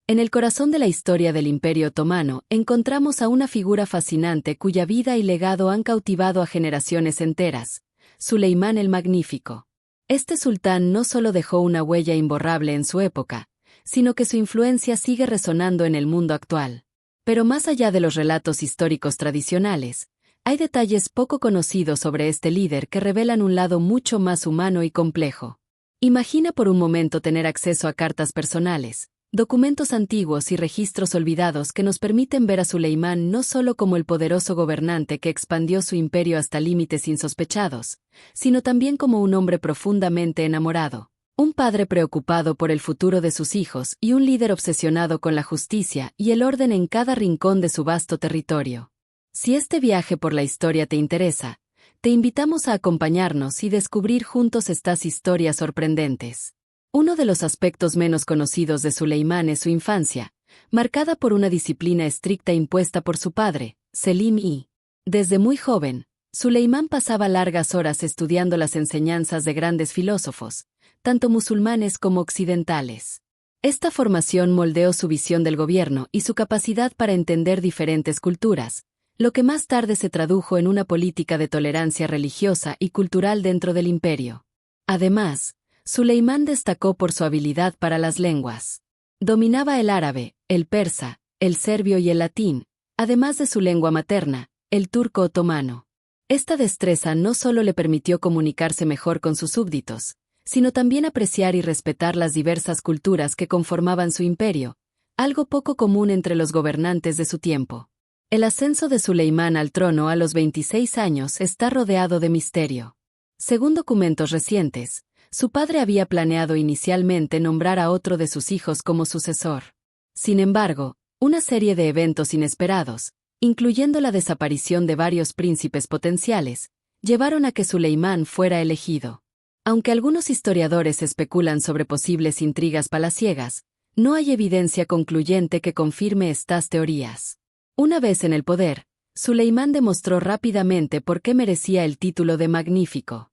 En el corazón de la historia del Imperio Otomano encontramos a una figura fascinante cuya vida y legado han cautivado a generaciones enteras, Suleimán el Magnífico. Este sultán no solo dejó una huella imborrable en su época, sino que su influencia sigue resonando en el mundo actual. Pero más allá de los relatos históricos tradicionales, hay detalles poco conocidos sobre este líder que revelan un lado mucho más humano y complejo. Imagina por un momento tener acceso a cartas personales, documentos antiguos y registros olvidados que nos permiten ver a Suleimán no solo como el poderoso gobernante que expandió su imperio hasta límites insospechados, sino también como un hombre profundamente enamorado, un padre preocupado por el futuro de sus hijos y un líder obsesionado con la justicia y el orden en cada rincón de su vasto territorio. Si este viaje por la historia te interesa, te invitamos a acompañarnos y descubrir juntos estas historias sorprendentes. Uno de los aspectos menos conocidos de Suleimán es su infancia, marcada por una disciplina estricta impuesta por su padre, Selim I. Desde muy joven, Suleimán pasaba largas horas estudiando las enseñanzas de grandes filósofos, tanto musulmanes como occidentales. Esta formación moldeó su visión del gobierno y su capacidad para entender diferentes culturas, lo que más tarde se tradujo en una política de tolerancia religiosa y cultural dentro del imperio. Además, Suleimán destacó por su habilidad para las lenguas. Dominaba el árabe, el persa, el serbio y el latín, además de su lengua materna, el turco otomano. Esta destreza no solo le permitió comunicarse mejor con sus súbditos, sino también apreciar y respetar las diversas culturas que conformaban su imperio, algo poco común entre los gobernantes de su tiempo. El ascenso de Suleimán al trono a los 26 años está rodeado de misterio. Según documentos recientes, su padre había planeado inicialmente nombrar a otro de sus hijos como sucesor. Sin embargo, una serie de eventos inesperados, incluyendo la desaparición de varios príncipes potenciales, llevaron a que Suleimán fuera elegido. Aunque algunos historiadores especulan sobre posibles intrigas palaciegas, no hay evidencia concluyente que confirme estas teorías. Una vez en el poder, Suleimán demostró rápidamente por qué merecía el título de Magnífico.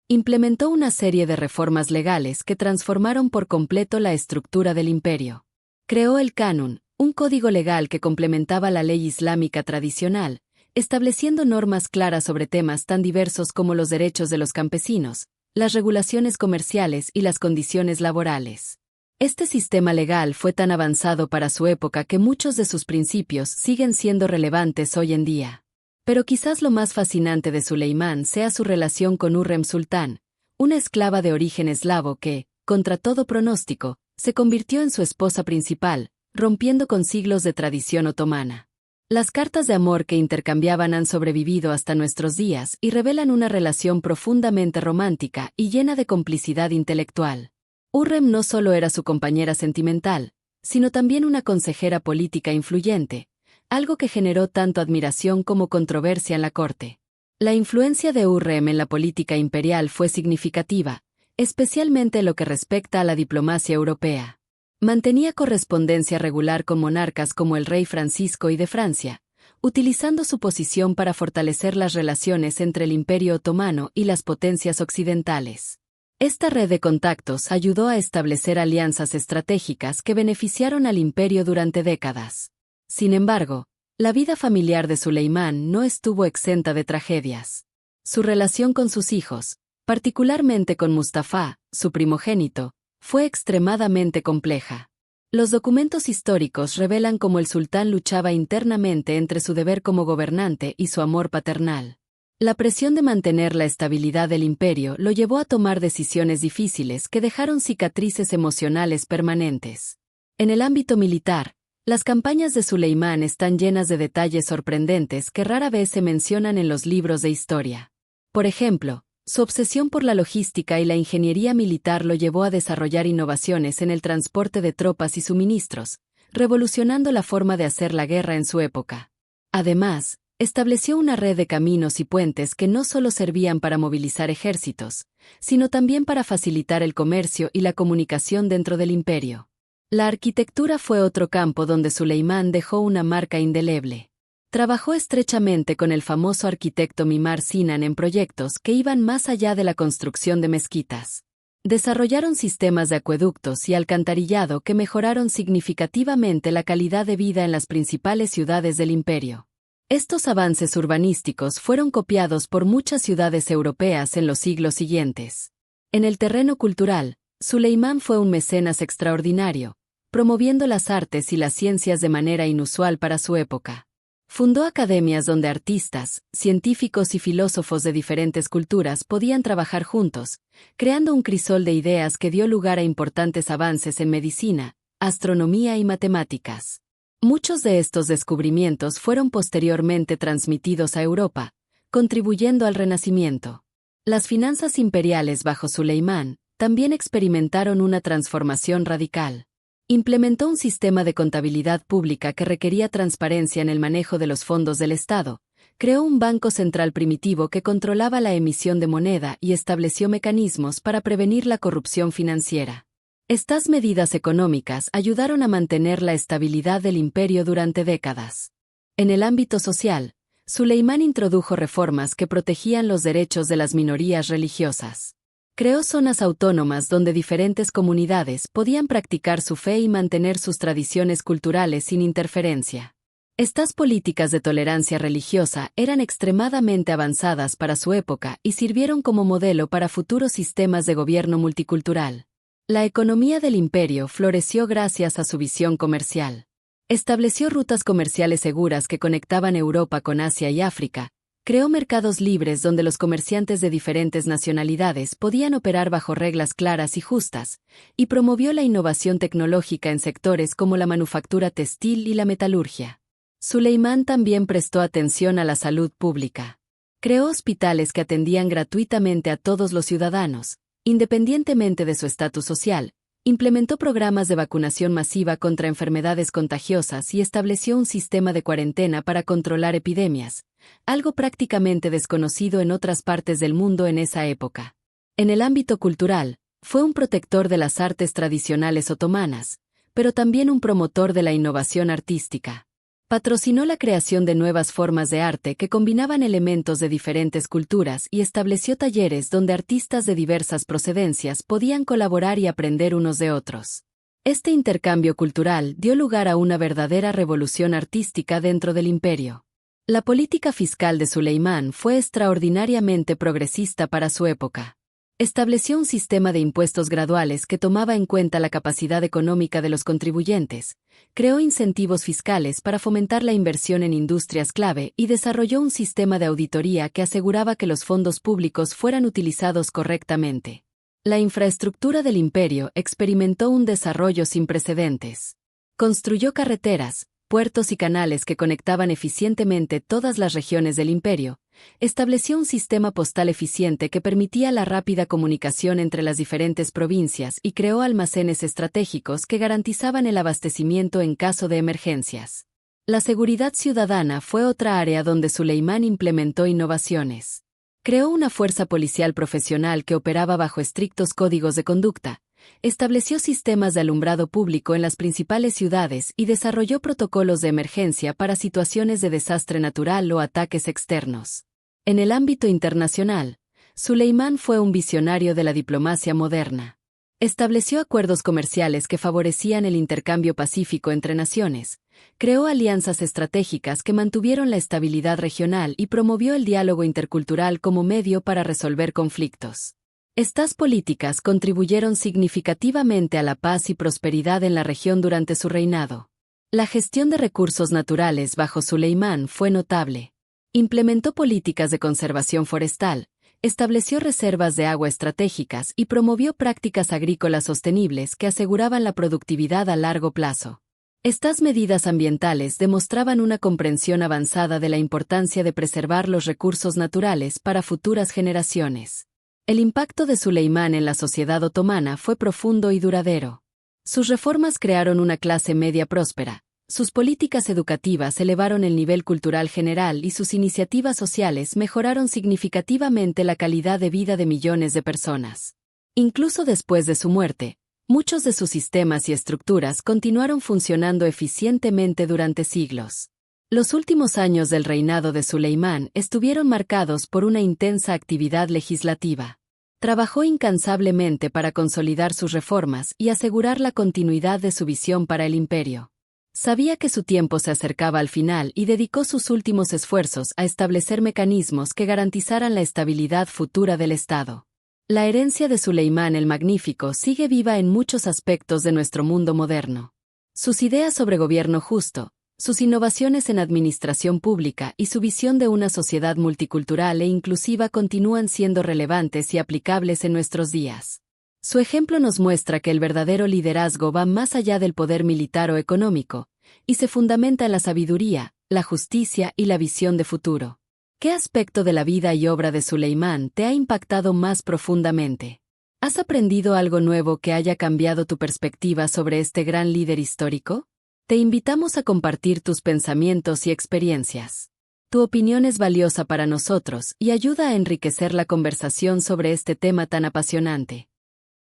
Implementó una serie de reformas legales que transformaron por completo la estructura del imperio. Creó el Qanun, un código legal que complementaba la ley islámica tradicional, estableciendo normas claras sobre temas tan diversos como los derechos de los campesinos, las regulaciones comerciales y las condiciones laborales. Este sistema legal fue tan avanzado para su época que muchos de sus principios siguen siendo relevantes hoy en día. Pero quizás lo más fascinante de Suleimán sea su relación con Hürrem Sultán, una esclava de origen eslavo que, contra todo pronóstico, se convirtió en su esposa principal, rompiendo con siglos de tradición otomana. Las cartas de amor que intercambiaban han sobrevivido hasta nuestros días y revelan una relación profundamente romántica y llena de complicidad intelectual. Hürrem no solo era su compañera sentimental, sino también una consejera política influyente, algo que generó tanto admiración como controversia en la corte. La influencia de Hürrem en la política imperial fue significativa, especialmente en lo que respecta a la diplomacia europea. Mantenía correspondencia regular con monarcas como el rey Francisco I de Francia, utilizando su posición para fortalecer las relaciones entre el Imperio Otomano y las potencias occidentales. Esta red de contactos ayudó a establecer alianzas estratégicas que beneficiaron al imperio durante décadas. Sin embargo, la vida familiar de Suleimán no estuvo exenta de tragedias. Su relación con sus hijos, particularmente con Mustafa, su primogénito, fue extremadamente compleja. Los documentos históricos revelan cómo el sultán luchaba internamente entre su deber como gobernante y su amor paternal. La presión de mantener la estabilidad del imperio lo llevó a tomar decisiones difíciles que dejaron cicatrices emocionales permanentes. En el ámbito militar, las campañas de Suleimán están llenas de detalles sorprendentes que rara vez se mencionan en los libros de historia. Por ejemplo, su obsesión por la logística y la ingeniería militar lo llevó a desarrollar innovaciones en el transporte de tropas y suministros, revolucionando la forma de hacer la guerra en su época. Además, estableció una red de caminos y puentes que no solo servían para movilizar ejércitos, sino también para facilitar el comercio y la comunicación dentro del imperio. La arquitectura fue otro campo donde Suleimán dejó una marca indeleble. Trabajó estrechamente con el famoso arquitecto Mimar Sinan en proyectos que iban más allá de la construcción de mezquitas. Desarrollaron sistemas de acueductos y alcantarillado que mejoraron significativamente la calidad de vida en las principales ciudades del imperio. Estos avances urbanísticos fueron copiados por muchas ciudades europeas en los siglos siguientes. En el terreno cultural, Suleimán fue un mecenas extraordinario, promoviendo las artes y las ciencias de manera inusual para su época. Fundó academias donde artistas, científicos y filósofos de diferentes culturas podían trabajar juntos, creando un crisol de ideas que dio lugar a importantes avances en medicina, astronomía y matemáticas. Muchos de estos descubrimientos fueron posteriormente transmitidos a Europa, contribuyendo al Renacimiento. Las finanzas imperiales bajo Suleimán también experimentaron una transformación radical. Implementó un sistema de contabilidad pública que requería transparencia en el manejo de los fondos del Estado, creó un banco central primitivo que controlaba la emisión de moneda y estableció mecanismos para prevenir la corrupción financiera. Estas medidas económicas ayudaron a mantener la estabilidad del imperio durante décadas. En el ámbito social, Suleimán introdujo reformas que protegían los derechos de las minorías religiosas. Creó zonas autónomas donde diferentes comunidades podían practicar su fe y mantener sus tradiciones culturales sin interferencia. Estas políticas de tolerancia religiosa eran extremadamente avanzadas para su época y sirvieron como modelo para futuros sistemas de gobierno multicultural. La economía del imperio floreció gracias a su visión comercial. Estableció rutas comerciales seguras que conectaban Europa con Asia y África. Creó mercados libres donde los comerciantes de diferentes nacionalidades podían operar bajo reglas claras y justas, y promovió la innovación tecnológica en sectores como la manufactura textil y la metalurgia. Suleimán también prestó atención a la salud pública. Creó hospitales que atendían gratuitamente a todos los ciudadanos, independientemente de su estatus social, implementó programas de vacunación masiva contra enfermedades contagiosas y estableció un sistema de cuarentena para controlar epidemias, algo prácticamente desconocido en otras partes del mundo en esa época. En el ámbito cultural, fue un protector de las artes tradicionales otomanas, pero también un promotor de la innovación artística. Patrocinó la creación de nuevas formas de arte que combinaban elementos de diferentes culturas y estableció talleres donde artistas de diversas procedencias podían colaborar y aprender unos de otros. Este intercambio cultural dio lugar a una verdadera revolución artística dentro del imperio. La política fiscal de Suleimán fue extraordinariamente progresista para su época. Estableció un sistema de impuestos graduales que tomaba en cuenta la capacidad económica de los contribuyentes, creó incentivos fiscales para fomentar la inversión en industrias clave y desarrolló un sistema de auditoría que aseguraba que los fondos públicos fueran utilizados correctamente. La infraestructura del imperio experimentó un desarrollo sin precedentes. Construyó carreteras, puertos y canales que conectaban eficientemente todas las regiones del imperio, estableció un sistema postal eficiente que permitía la rápida comunicación entre las diferentes provincias y creó almacenes estratégicos que garantizaban el abastecimiento en caso de emergencias. La seguridad ciudadana fue otra área donde Suleimán implementó innovaciones. Creó una fuerza policial profesional que operaba bajo estrictos códigos de conducta, estableció sistemas de alumbrado público en las principales ciudades y desarrolló protocolos de emergencia para situaciones de desastre natural o ataques externos. En el ámbito internacional, Suleimán fue un visionario de la diplomacia moderna. Estableció acuerdos comerciales que favorecían el intercambio pacífico entre naciones, creó alianzas estratégicas que mantuvieron la estabilidad regional y promovió el diálogo intercultural como medio para resolver conflictos. Estas políticas contribuyeron significativamente a la paz y prosperidad en la región durante su reinado. La gestión de recursos naturales bajo Suleimán fue notable. Implementó políticas de conservación forestal, estableció reservas de agua estratégicas y promovió prácticas agrícolas sostenibles que aseguraban la productividad a largo plazo. Estas medidas ambientales demostraban una comprensión avanzada de la importancia de preservar los recursos naturales para futuras generaciones. El impacto de Suleimán en la sociedad otomana fue profundo y duradero. Sus reformas crearon una clase media próspera, sus políticas educativas elevaron el nivel cultural general y sus iniciativas sociales mejoraron significativamente la calidad de vida de millones de personas. Incluso después de su muerte, muchos de sus sistemas y estructuras continuaron funcionando eficientemente durante siglos. Los últimos años del reinado de Suleimán estuvieron marcados por una intensa actividad legislativa. Trabajó incansablemente para consolidar sus reformas y asegurar la continuidad de su visión para el imperio. Sabía que su tiempo se acercaba al final y dedicó sus últimos esfuerzos a establecer mecanismos que garantizaran la estabilidad futura del Estado. La herencia de Suleimán el Magnífico sigue viva en muchos aspectos de nuestro mundo moderno. Sus ideas sobre gobierno justo, sus innovaciones en administración pública y su visión de una sociedad multicultural e inclusiva continúan siendo relevantes y aplicables en nuestros días. Su ejemplo nos muestra que el verdadero liderazgo va más allá del poder militar o económico, y se fundamenta en la sabiduría, la justicia y la visión de futuro. ¿Qué aspecto de la vida y obra de Suleimán te ha impactado más profundamente? ¿Has aprendido algo nuevo que haya cambiado tu perspectiva sobre este gran líder histórico? Te invitamos a compartir tus pensamientos y experiencias. Tu opinión es valiosa para nosotros y ayuda a enriquecer la conversación sobre este tema tan apasionante.